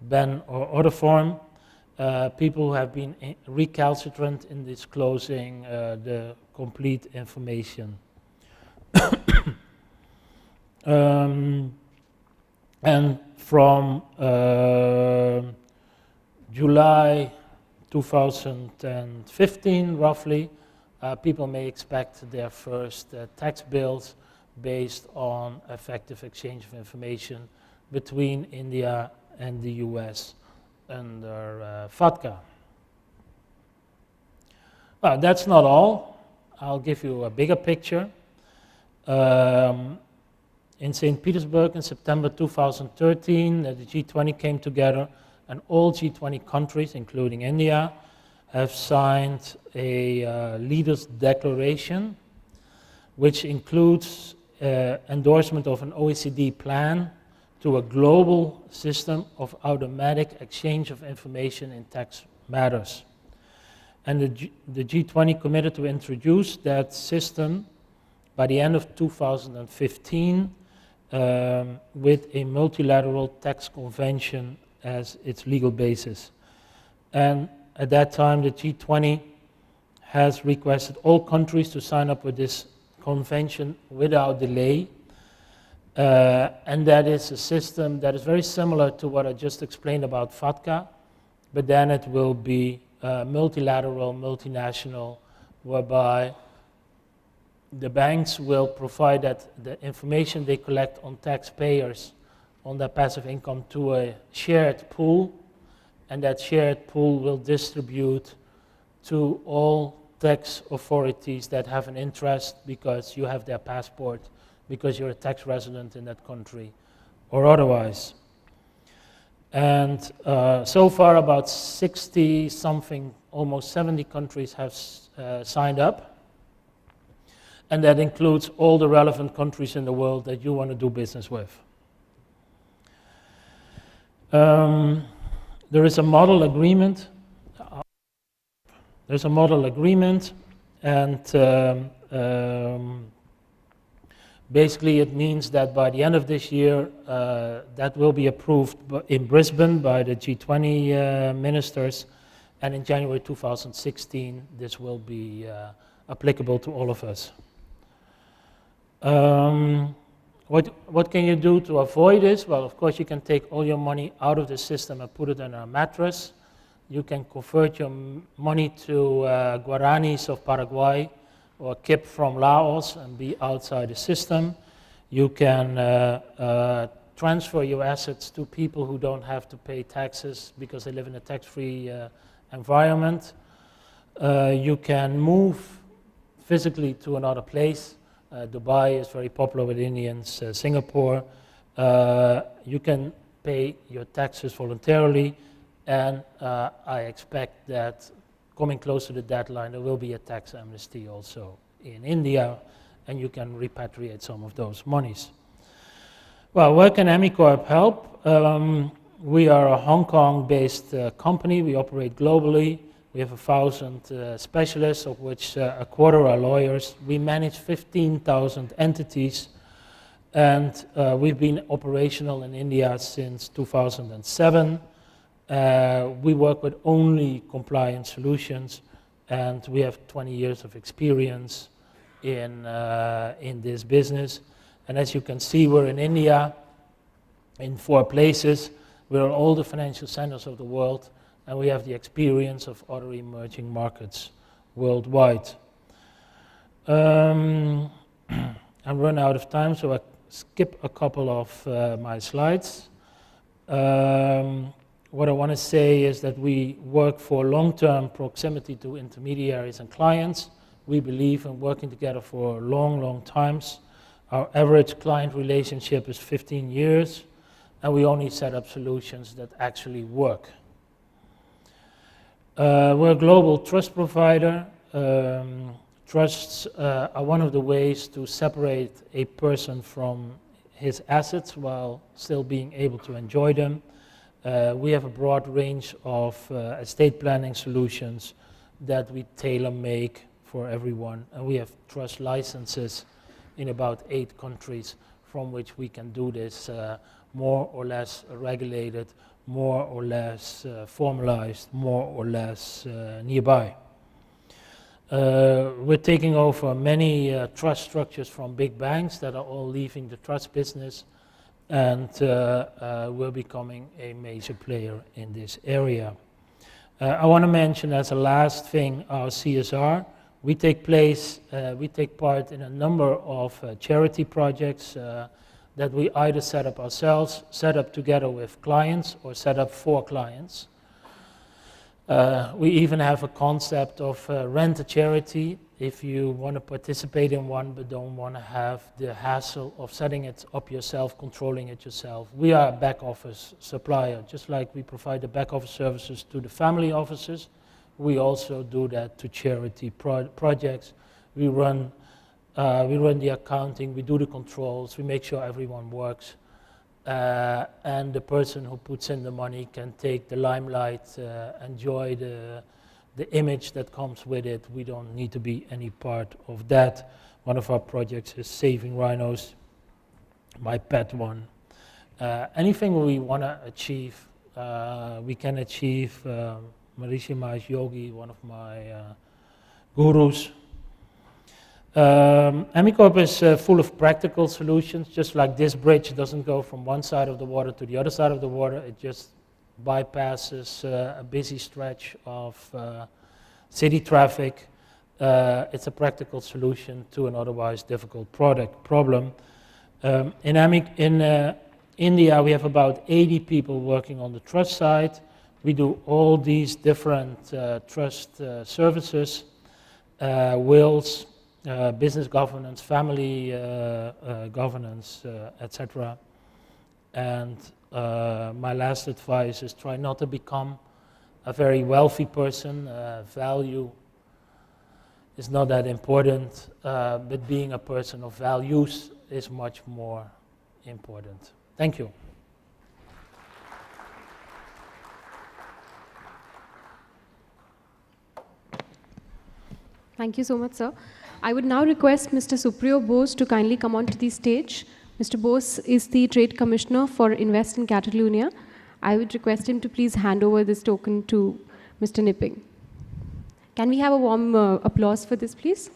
ban or other form. People who have been recalcitrant in disclosing the complete information. And from July 2015, roughly, people may expect their first tax bills based on effective exchange of information between India and the US under FATCA. Well, that's not all. I'll give you a bigger picture. In St. Petersburg in September 2013, the G20 came together, and all G20 countries, including India, have signed a leaders' declaration, which includes endorsement of an OECD plan to a global system of automatic exchange of information in tax matters. And the G20 committed to introduce that system by the end of 2015 with a multilateral tax convention as its legal basis. And at that time, the G20 has requested all countries to sign up with this convention without delay. And that is a system that is very similar to what I just explained about FATCA, but then it will be multilateral, multinational, whereby the banks will provide that the information they collect on taxpayers on their passive income to a shared pool, and that shared pool will distribute to all tax authorities that have an interest because you have their passport, because you're a tax resident in that country, or otherwise. And so far about 60 something, almost 70 countries have signed up. And that includes all the relevant countries in the world that you want to do business with. There is a model agreement. There's a model agreement, and basically it means that by the end of this year, that will be approved in Brisbane by the G20 ministers, and in January 2016, this will be applicable to all of us. What can you do to avoid this? Well, of course, you can take all your money out of the system and put it in a mattress. You can convert your money to guaranis of Paraguay or kip from Laos and be outside the system. You can transfer your assets to people who don't have to pay taxes because they live in a tax-free environment. You can move physically to another place. Dubai is very popular with Indians, Singapore. You can pay your taxes voluntarily, and I expect that coming close to the deadline, there will be a tax amnesty also in India, and you can repatriate some of those monies. Well, where can AMICORP help? We are a Hong Kong-based company. We operate globally. We have 1,000 specialists, of which a quarter are lawyers. We manage 15,000 entities, and we've been operational in India since 2007. We work with only compliance solutions, and we have 20 years of experience in this business. And as you can see, we're in India in 4 places. We're in all the financial centers of the world, and we have the experience of other emerging markets worldwide. I'm run out of time, so I skip a couple of my slides. What I want to say is that we work for long-term proximity to intermediaries and clients. We believe in working together for long, long times. Our average client relationship is 15 years, and we only set up solutions that actually work. We're a global trust provider. Trusts are one of the ways to separate a person from his assets while still being able to enjoy them. We have a broad range of estate planning solutions that we tailor-make for everyone, and we have trust licenses in about 8 countries from which we can do this more or less regulated more or less formalized, more or less nearby. We're taking over many trust structures from big banks that are all leaving the trust business, and we're becoming a major player in this area. I want to mention as a last thing our CSR. We take part in a number of charity projects that we either set up ourselves, set up together with clients, or set up for clients. We even have a concept of rent a charity if you want to participate in one but don't want to have the hassle of setting it up yourself, controlling it yourself. We are a back office supplier, just like we provide the back office services to the family offices. We also do that to charity projects. We run the accounting, we do the controls, we make sure everyone works. And the person who puts in the money can take the limelight, enjoy the image that comes with it. We don't need to be any part of that. One of our projects is Saving Rhinos, my pet one. Anything we want to achieve, we can achieve. Marishi Mahesh Yogi, one of my gurus. Amicorp is full of practical solutions, just like this bridge doesn't go from one side of the water to the other side of the water. It just bypasses a busy stretch of city traffic. It's a practical solution to an otherwise difficult problem. In India, we have about 80 people working on the trust side. We do all these different trust services, wills, business governance, family governance, etc. And my last advice is try not to become a very wealthy person. Value is not that important, but being a person of values is much more important. Thank you. Thank you so much, sir. I would now request Mr. Supriyo Bose to kindly come onto the stage. Mr. Bose is the Trade Commissioner for Invest in Catalonia. I would request him to please hand over this token to Mr. Nipping. Can we have a warm applause for this, please?